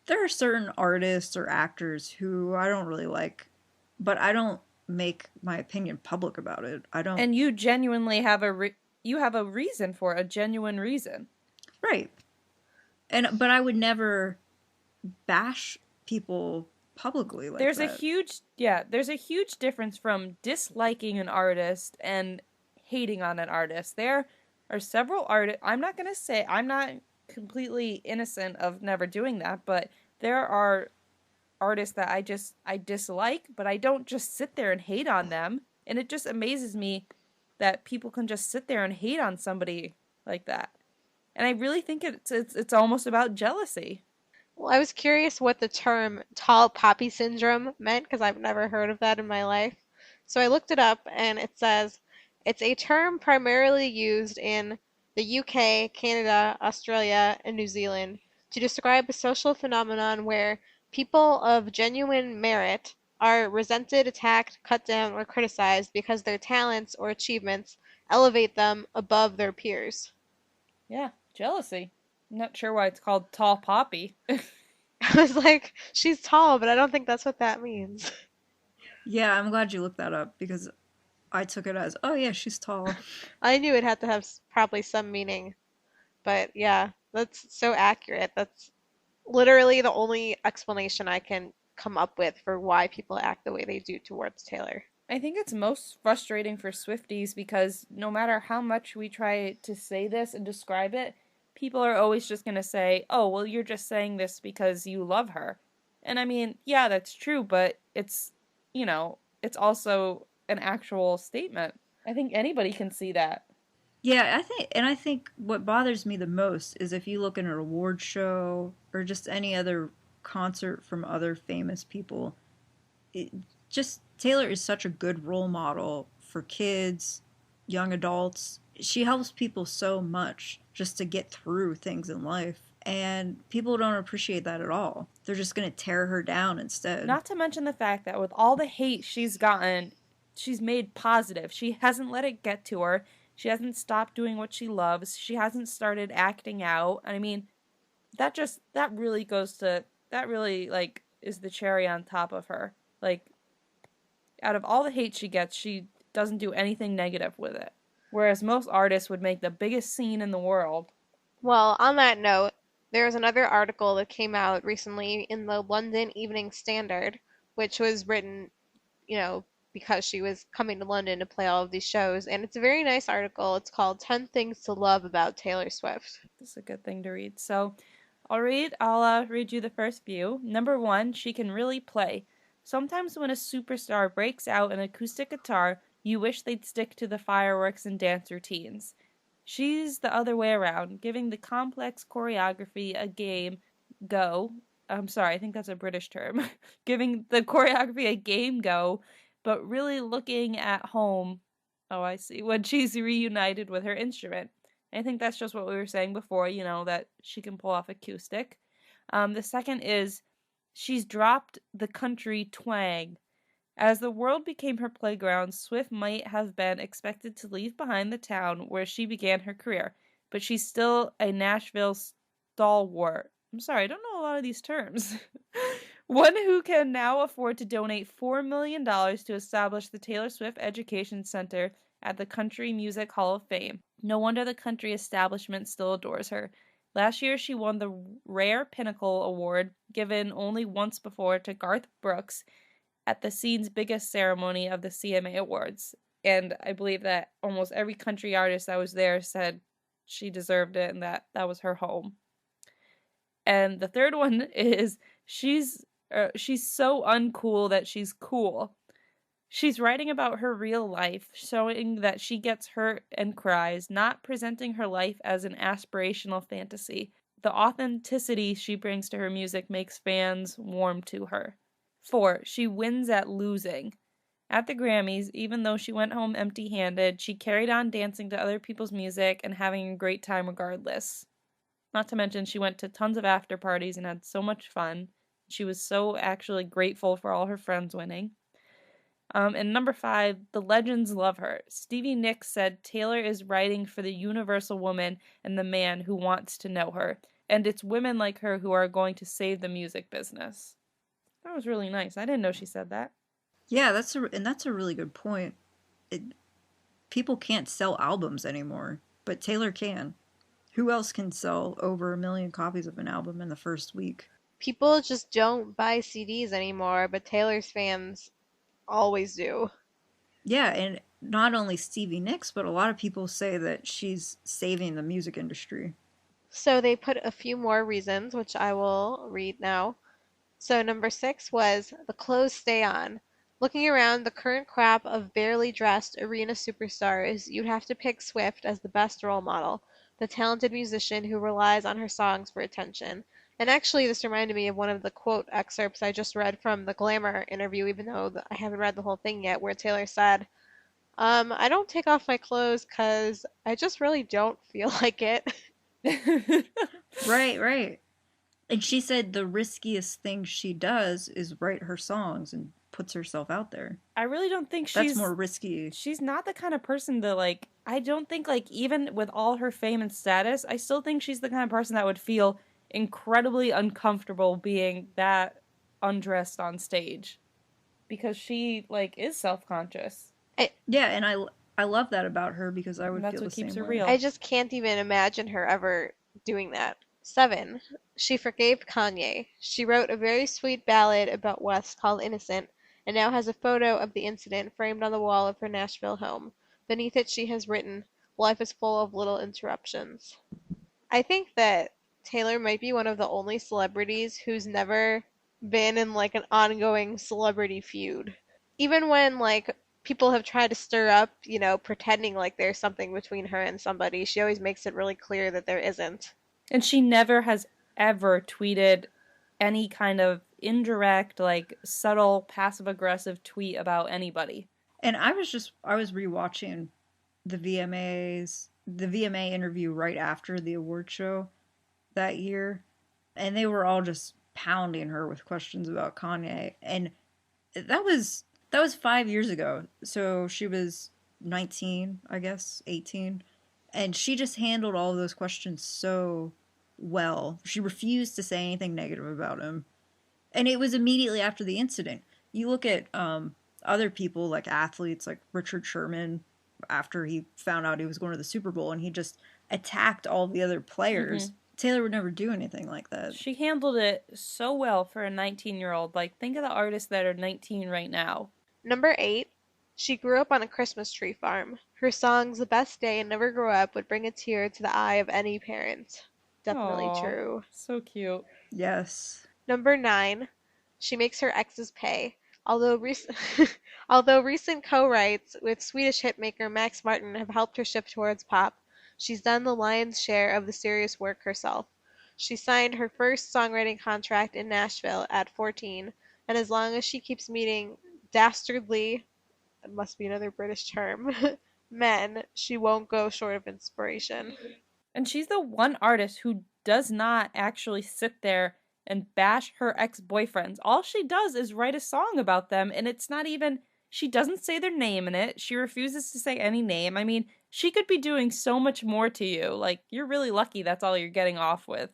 There are certain artists or actors who I don't really like, but I don't make my opinion public about it. I don't. And you genuinely have you have a reason for it, a genuine reason. Right. But I would never bash people publicly like there's that. There's a huge difference from disliking an artist and hating on an artist. There are several artists, I'm not going to say, I'm not completely innocent of never doing that, but there are artists that I dislike, but I don't just sit there and hate on them. And it just amazes me that people can just sit there and hate on somebody like that. And I really think it's almost about jealousy. Well, I was curious what the term tall poppy syndrome meant because I've never heard of that in my life. So I looked it up and it says it's a term primarily used in the UK, Canada, Australia, and New Zealand to describe a social phenomenon where people of genuine merit are resented, attacked, cut down, or criticized because their talents or achievements elevate them above their peers. Yeah, jealousy. I'm not sure why it's called tall poppy. I was like, she's tall, but I don't think that's what that means. Yeah, I'm glad you looked that up because I took it as, oh yeah, she's tall. I knew it had to have probably some meaning. But yeah, that's so accurate. That's literally the only explanation I can come up with for why people act the way they do towards Taylor. I think it's most frustrating for Swifties because no matter how much we try to say this and describe it, people are always just going to say, oh, well, you're just saying this because you love her. And I mean, yeah, that's true, but it's also an actual statement. I think anybody can see that. Yeah, I think what bothers me the most is if you look at an award show or just any other concert from other famous people, Taylor is such a good role model for kids, young adults. She helps people so much just to get through things in life. And people don't appreciate that at all. They're just going to tear her down instead. Not to mention the fact that with all the hate she's gotten, she's made positive. She hasn't let it get to her. She hasn't stopped doing what she loves. She hasn't started acting out. I mean, that really is the cherry on top of her. Like, out of all the hate she gets, she doesn't do anything negative with it. Whereas most artists would make the biggest scene in the world. Well, on that note, there's another article that came out recently in the London Evening Standard, which was written, because she was coming to London to play all of these shows. And it's a very nice article. It's called 10 Things to Love About Taylor Swift. This is a good thing to read. So I'll read you the first few. Number 1, she can really play. Sometimes when a superstar breaks out an acoustic guitar, you wish they'd stick to the fireworks and dance routines. She's the other way around, giving the complex choreography a game go. I'm sorry, I think that's a British term. Giving the choreography a game go, but really looking at home. Oh, I see. When she's reunited with her instrument. I think that's just what we were saying before, that she can pull off acoustic. The second is she's dropped the country twang. As the world became her playground, Swift might have been expected to leave behind the town where she began her career, but she's still a Nashville stalwart. I'm sorry, I don't know a lot of these terms. One who can now afford to donate $4 million to establish the Taylor Swift Education Center at the Country Music Hall of Fame. No wonder the country establishment still adores her. Last year, she won the Rare Pinnacle Award, given only once before to Garth Brooks at the scene's biggest ceremony of the CMA Awards. And I believe that almost every country artist that was there said she deserved it and that was her home. And the third one is she's so uncool that she's cool. She's writing about her real life, showing that she gets hurt and cries, not presenting her life as an aspirational fantasy. The authenticity she brings to her music makes fans warm to her. 4. She wins at losing. At the Grammys, even though she went home empty-handed, she carried on dancing to other people's music and having a great time regardless. Not to mention, she went to tons of after parties and had so much fun. She was so actually grateful for all her friends winning. And number 5, the legends love her. Stevie Nicks said Taylor is writing for the universal woman and the man who wants to know her. And it's women like her who are going to save the music business. That was really nice. I didn't know she said that. Yeah, that's a really good point. People can't sell albums anymore, but Taylor can. Who else can sell over 1 million copies of an album in the first week? People just don't buy CDs anymore, but Taylor's fans always do. Yeah, and not only Stevie Nicks, but a lot of people say that she's saving the music industry. So they put a few more reasons, which I will read now. So number 6 was the clothes stay on. Looking around the current crop of barely dressed arena superstars, you'd have to pick Swift as the best role model, the talented musician who relies on her songs for attention. And actually, this reminded me of one of the quote excerpts I just read from the Glamour interview, even though I haven't read the whole thing yet, where Taylor said, I don't take off my clothes because I just really don't feel like it. Right. And she said the riskiest thing she does is write her songs and puts herself out there. I really don't think That's more risky. She's not the kind of person to, like, I don't think, like, even with all her fame and status, I still think she's the kind of person that would feel incredibly uncomfortable being that undressed on stage. Because she, like, is self-conscious. Yeah, and I love that about her because I would That's feel what the same keeps her way. real. I just can't even imagine her ever doing that. 7. She forgave Kanye. She wrote a very sweet ballad about West called Innocent, and now has a photo of the incident framed on the wall of her Nashville home. Beneath it she has written, "Life is full of little interruptions." I think that Taylor might be one of the only celebrities who's never been in like an ongoing celebrity feud. Even when like people have tried to stir up, pretending like there's something between her and somebody, she always makes it really clear that there isn't. And she never has ever tweeted any kind of indirect, like, subtle, passive-aggressive tweet about anybody. And I was rewatching the VMA interview right after the award show that year, and they were all just pounding her with questions about Kanye. And that was 5 years ago. So she was 19, I guess, 18. And she just handled all of those questions so well. She refused to say anything negative about him. And it was immediately after the incident. You look at other people, like athletes, like Richard Sherman, after he found out he was going to the Super Bowl, and he just attacked all the other players. Mm-hmm. Taylor would never do anything like that. She handled it so well for a 19-year-old. Like, think of the artists that are 19 right now. Number 8. She grew up on a Christmas tree farm. Her songs, The Best Day and Never Grow Up, would bring a tear to the eye of any parent. Definitely Aww, true. So cute. Yes. Number 9. She makes her exes pay. Although recent co-writes with Swedish hitmaker Max Martin have helped her shift towards pop, she's done the lion's share of the serious work herself. She signed her first songwriting contract in Nashville at 14, and as long as she keeps meeting dastardly, it must be another British term, men, she won't go short of inspiration. And she's the one artist who does not actually sit there and bash her ex-boyfriends. All she does is write a song about them, and it's not even, she doesn't say their name in it. She refuses to say any name. I mean, she could be doing so much more to you. Like, you're really lucky that's all you're getting off with.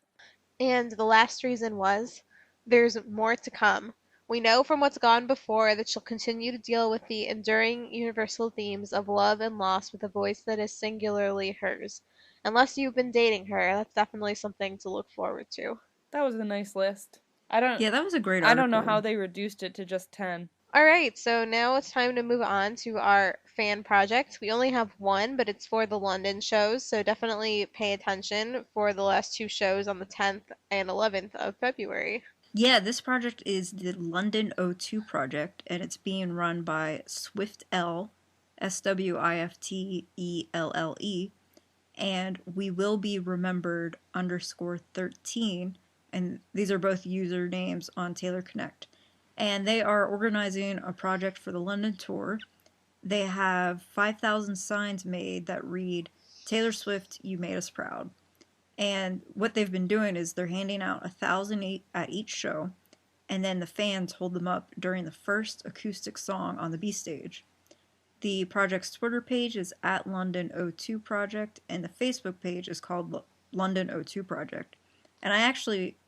And the last reason was, there's more to come. We know from what's gone before that she'll continue to deal with the enduring universal themes of love and loss with a voice that is singularly hers. Unless you've been dating her, that's definitely something to look forward to. That was a nice list. I don't Yeah, that was a great I don't know how article. they reduced it to just 10. All right, so now it's time to move on to our fan project. We only have one, but it's for the London shows, so definitely pay attention for the last two shows on the 10th and 11th of February. Yeah, this project is the London O2 project, and it's being run by Swiftell, SWIFTELLE, and we will be remembered _13, and these are both usernames on Taylor Connect. And they are organizing a project for the London tour. They have 5,000 signs made that read, "Taylor Swift, you made us proud." And what they've been doing is they're handing out 1,000 at each show, and then the fans hold them up during the first acoustic song on the B stage. The project's Twitter page is at London O2 Project, and the Facebook page is called London O2 Project. And I actually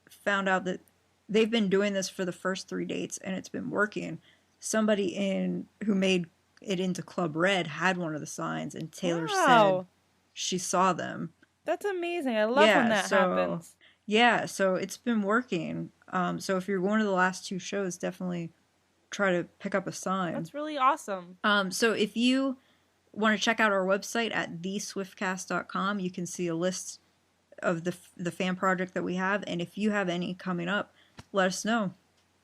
found out that they've been doing this for the first 3 dates, and it's been working. Somebody who made it into Club Red had one of the signs, and Taylor said she saw them. That's amazing. I love when that happens. Yeah, so it's been working. So if you're going to the last 2 shows, definitely try to pick up a sign. That's really awesome. So if you want to check out our website at theswiftcast.com, you can see a list of the fan project that we have, and if you have any coming up, let us know.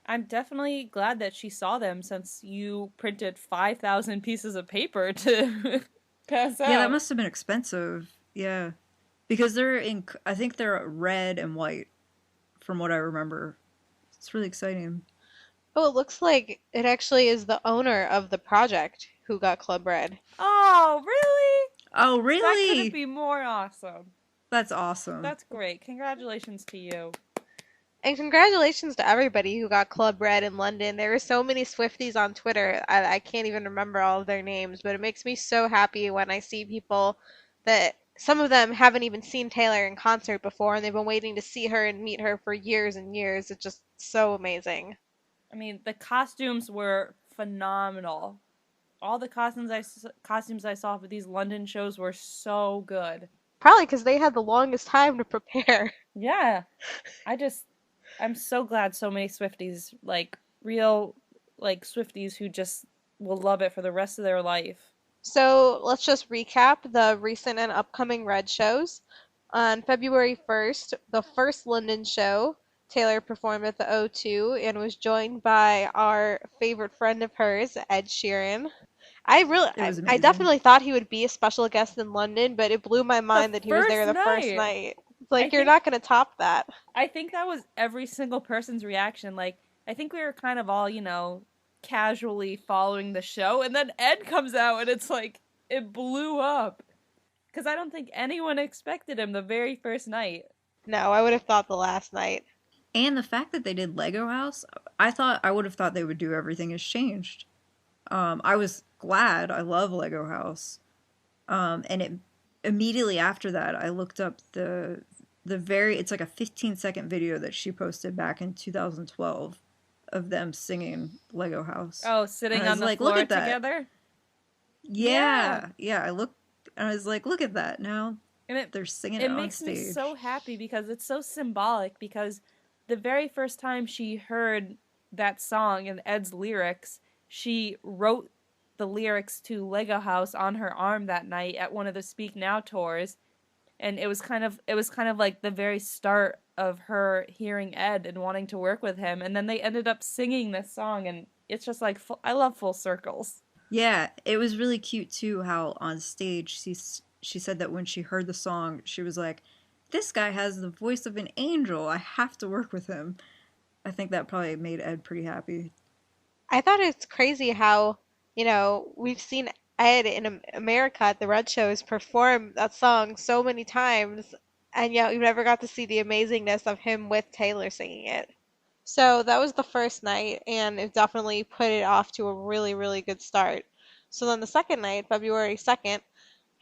I'm definitely glad that she saw them, since you printed 5,000 pieces of paper to pass out. Yeah, that must have been expensive. Yeah. Because I think they're red and white, from what I remember. It's really exciting. Oh, it looks like it actually is the owner of the project who got Club Red. Oh, really? Oh, really? That couldn't be more awesome. That's awesome. That's great. Congratulations to you. And congratulations to everybody who got Club Red in London. There were so many Swifties on Twitter. I can't even remember all of their names, but it makes me so happy when I see people that some of them haven't even seen Taylor in concert before, and they've been waiting to see her and meet her for years and years. It's just so amazing. I mean, the costumes were phenomenal. All the costumes I saw for these London shows were so good. Probably because they had the longest time to prepare. Yeah. I'm so glad so many Swifties, real Swifties who just will love it for the rest of their life. So let's just recap the recent and upcoming Red shows. On February 1st, the first London show, Taylor performed at the O2 and was joined by our favorite friend of hers, Ed Sheeran. I definitely thought he would be a special guest in London, but it blew my mind that he was there the first night. It's you're not going to top that. I think that was every single person's reaction. I think we were kind of all, casually following the show, and then Ed comes out, and it's it blew up. Because I don't think anyone expected him the very first night. No, I would have thought the last night. And the fact that they did Lego House, I would have thought they would do Everything Has Changed. I was glad. I love Lego House. And immediately after that, I looked up it's like a 15-second video that she posted back in 2012 of them singing Lego House. Oh, sitting on the floor together? Yeah. I looked, and I was like, look at that. Now they're singing it on stage. It makes me so happy because it's so symbolic, because the very first time she heard that song and Ed's lyrics, she wrote the lyrics to Lego House on her arm that night at one of the Speak Now tours, and it was kind of like the very start of her hearing Ed and wanting to work with him, and then they ended up singing this song, and it's just I love full circles. Yeah, it was really cute too how on stage she said that when she heard the song, she was like, this guy has the voice of an angel. I have to work with him. I think that probably made Ed pretty happy. I thought it's crazy how, we've seen Ed in America at the Red shows perform that song so many times, and yet we never got to see the amazingness of him with Taylor singing it. So that was the first night, and it definitely put it off to a really, really good start. So then the second night, February 2nd,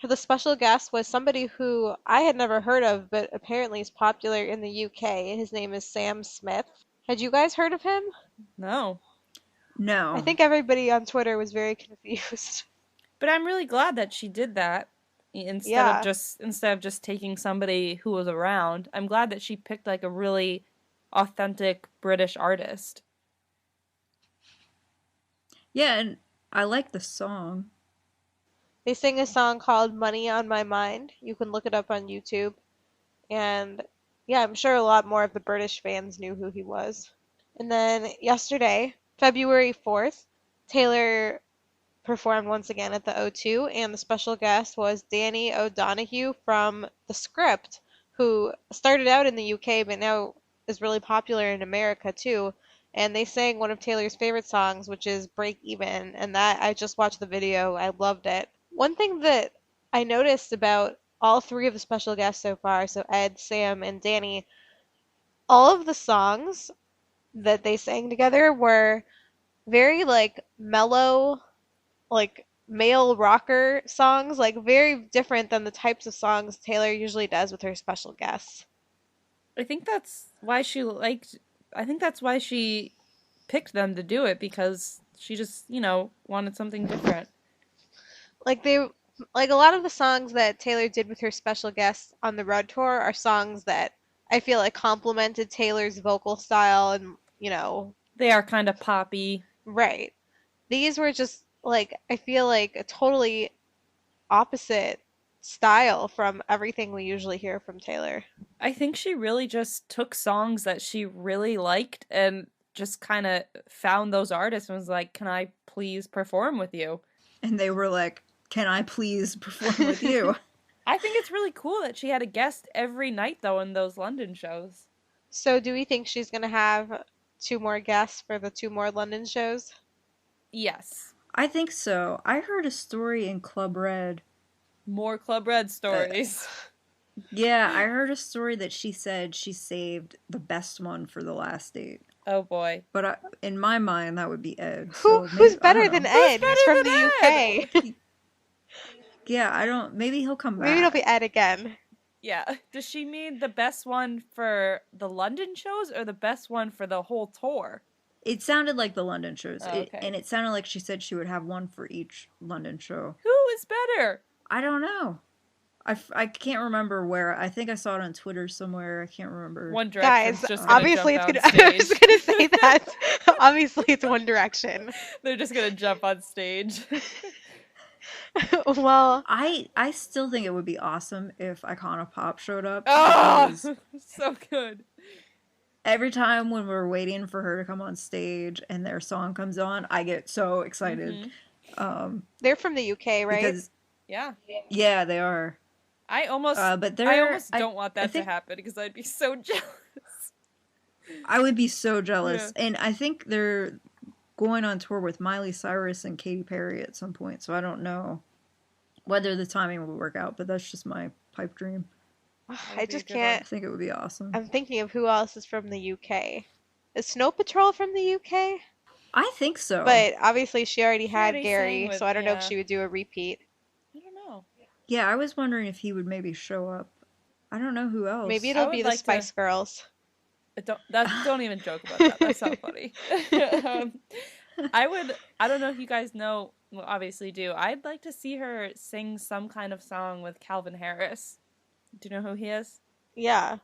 the special guest was somebody who I had never heard of, but apparently is popular in the UK. His name is Sam Smith. Had you guys heard of him? No. No. I think everybody on Twitter was very confused. But I'm really glad that she did that Yeah. instead of just taking somebody who was around. I'm glad that she picked like a really authentic British artist. Yeah, and I like the song. They sing a song called Money on My Mind. You can look it up on YouTube. And yeah, I'm sure a lot more of the British fans knew who he was. And then yesterday, February 4th, Taylor performed once again at the O2, and the special guest was Danny O'Donoghue from The Script, who started out in the UK but now is really popular in America too. And they sang one of Taylor's favorite songs, which is Break Even, and that I just watched the video. I loved it. One thing that I noticed about all three of the special guests so far, so Ed, Sam, and Danny, all of the songs that they sang together were very like mellow, like male rocker songs, like very different than the types of songs Taylor usually does with her special guests. I think that's why she picked them to do it, because she just, wanted something different. Like a lot of the songs that Taylor did with her special guests on the road tour are songs that I feel like complemented Taylor's vocal style and, They are kind of poppy. right. These were just like I feel like a totally opposite style from everything we usually hear from Taylor. I think she really just took songs that she really liked and just kind of found those artists and was like, "Can I please perform with you?" And they were like, "Can I please perform with you?" I think it's really cool that she had a guest every night, though, in those London shows. So do we think she's going to have 2 more guests for the 2 more London shows? Yes. I think so. I heard a story in Club Red. More Club Red stories. Yeah, I heard a story that she said she saved the best one for the last date. Oh boy. But in my mind, that would be Ed. Who's better than Ed? He's from the UK. Yeah, maybe he'll come back. Maybe it'll be Ed again. Yeah. Does she mean the best one for the London shows or the best one for the whole tour? It sounded like the London shows. Oh, okay. And it sounded like she said she would have one for each London show. Who is better? I don't know. I can't remember where. I think I saw it on Twitter somewhere. I can't remember. One Direction's Guys, just gonna obviously jump it's on gonna. I stage. was gonna say that. Obviously, it's One Direction. They're just gonna jump on stage. Well, I still think it would be awesome if Icona Pop showed up. Oh, so good. Every time when we're waiting for her to come on stage and their song comes on, I get so excited. Mm-hmm. They're from the UK, right? Because, yeah, they are. I almost don't want that to happen because I'd be so jealous. I would be so jealous. Yeah. And I think they're going on tour with Miley Cyrus and Katy Perry at some point, so I don't know whether the timing will work out, but that's just my pipe dream. I just can't. I think it would be awesome. I'm thinking of who else is from the UK. Is Snow Patrol from the UK? I think so. But obviously she already had Gary, so I don't know if she would do a repeat. I don't know. Yeah, I was wondering if he would maybe show up. I don't know who else. Maybe it'll be the Spice Girls. Don't even joke about that. That's not funny. I don't know if you guys know, well, obviously do. I'd like to see her sing some kind of song with Calvin Harris. Do you know who he is? Yeah.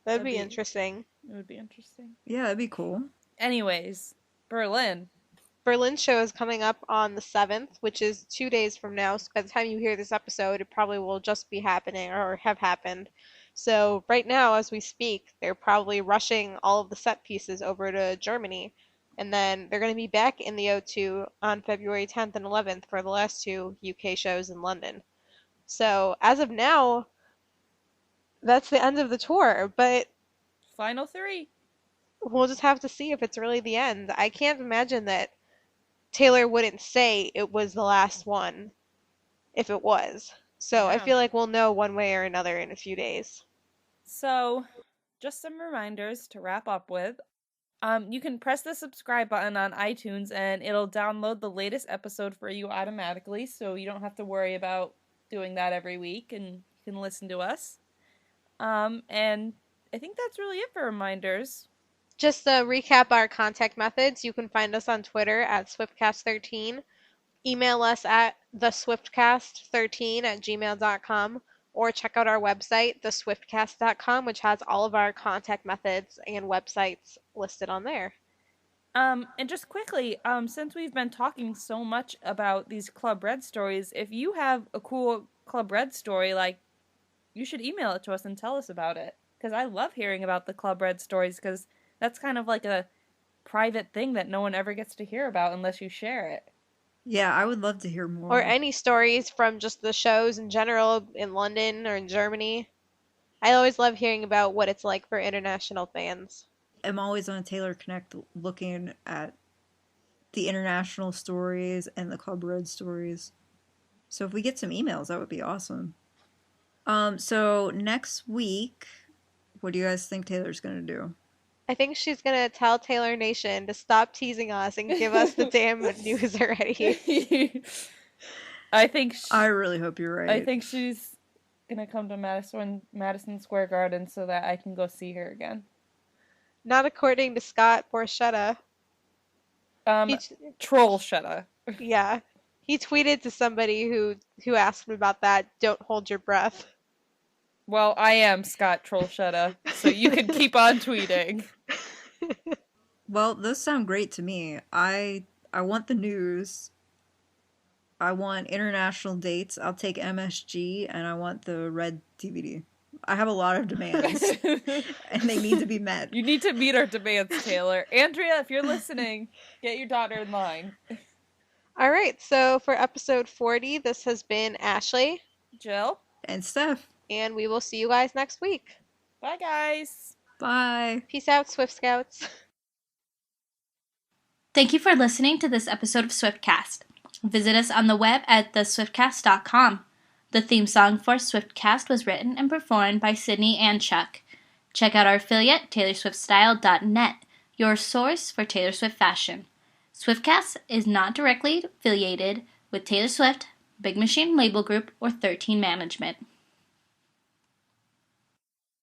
That'd be interesting. It would be interesting. Yeah, that'd be cool. Anyways, Berlin. Berlin show is coming up on the 7th, which is 2 days from now. So by the time you hear this episode, it probably will just be happening or have happened. So right now, as we speak, they're probably rushing all of the set pieces over to Germany. And then they're going to be back in the O2 on February 10th and 11th for the last 2 UK shows in London. So as of now, that's the end of the tour. But Final 3. We'll just have to see if it's really the end. I can't imagine that Taylor wouldn't say it was the last one if it was. So I feel like we'll know one way or another in a few days. So, just some reminders to wrap up with. You can press the subscribe button on iTunes and it'll download the latest episode for you automatically, so you don't have to worry about doing that every week and you can listen to us. And I think that's really it for reminders. Just to recap our contact methods, you can find us on Twitter at Swiftcast13, email us at theswiftcast13@gmail.com, or check out our website, theswiftcast.com, which has all of our contact methods and websites listed on there. And just quickly, since we've been talking so much about these Club Red stories, if you have a cool Club Red story, like, you should email it to us and tell us about it. Because I love hearing about the Club Red stories, because that's kind of like a private thing that no one ever gets to hear about unless you share it. Yeah, I would love to hear Or more. any stories from just the shows in general in London or in Germany. I always love hearing about what it's like for international fans. I'm always on Taylor Connect looking at the international stories and the Club Red stories. So if we get some emails, that would be awesome. So next week, what do you guys think Taylor's gonna do? I think she's gonna tell Taylor Nation to stop teasing us and give us the damn news already. I really hope you're right. I think she's gonna come to Madison Square Garden so that I can go see her again. Not according to Scott Borchetta. Troll Shetta. Yeah. He tweeted to somebody who asked him about that, "Don't hold your breath." Well, I am Scott Trollshetta, so you can keep on tweeting. Well, those sound great to me. I want the news. I want international dates. I'll take MSG, and I want the red DVD. I have a lot of demands, and they need to be met. You need to meet our demands, Taylor. Andrea, if you're listening, get your daughter in line. All right, so for episode 40, this has been Ashley, Jill, and Steph. And we will see you guys next week. Bye, guys. Bye. Peace out, Swift Scouts. Thank you for listening to this episode of Swiftcast. Visit us on the web at theswiftcast.com. The theme song for Swiftcast was written and performed by Sydney and Chuck. Check out our affiliate, TaylorSwiftStyle.net, your source for Taylor Swift fashion. Swiftcast is not directly affiliated with Taylor Swift, Big Machine Label Group, or 13 Management.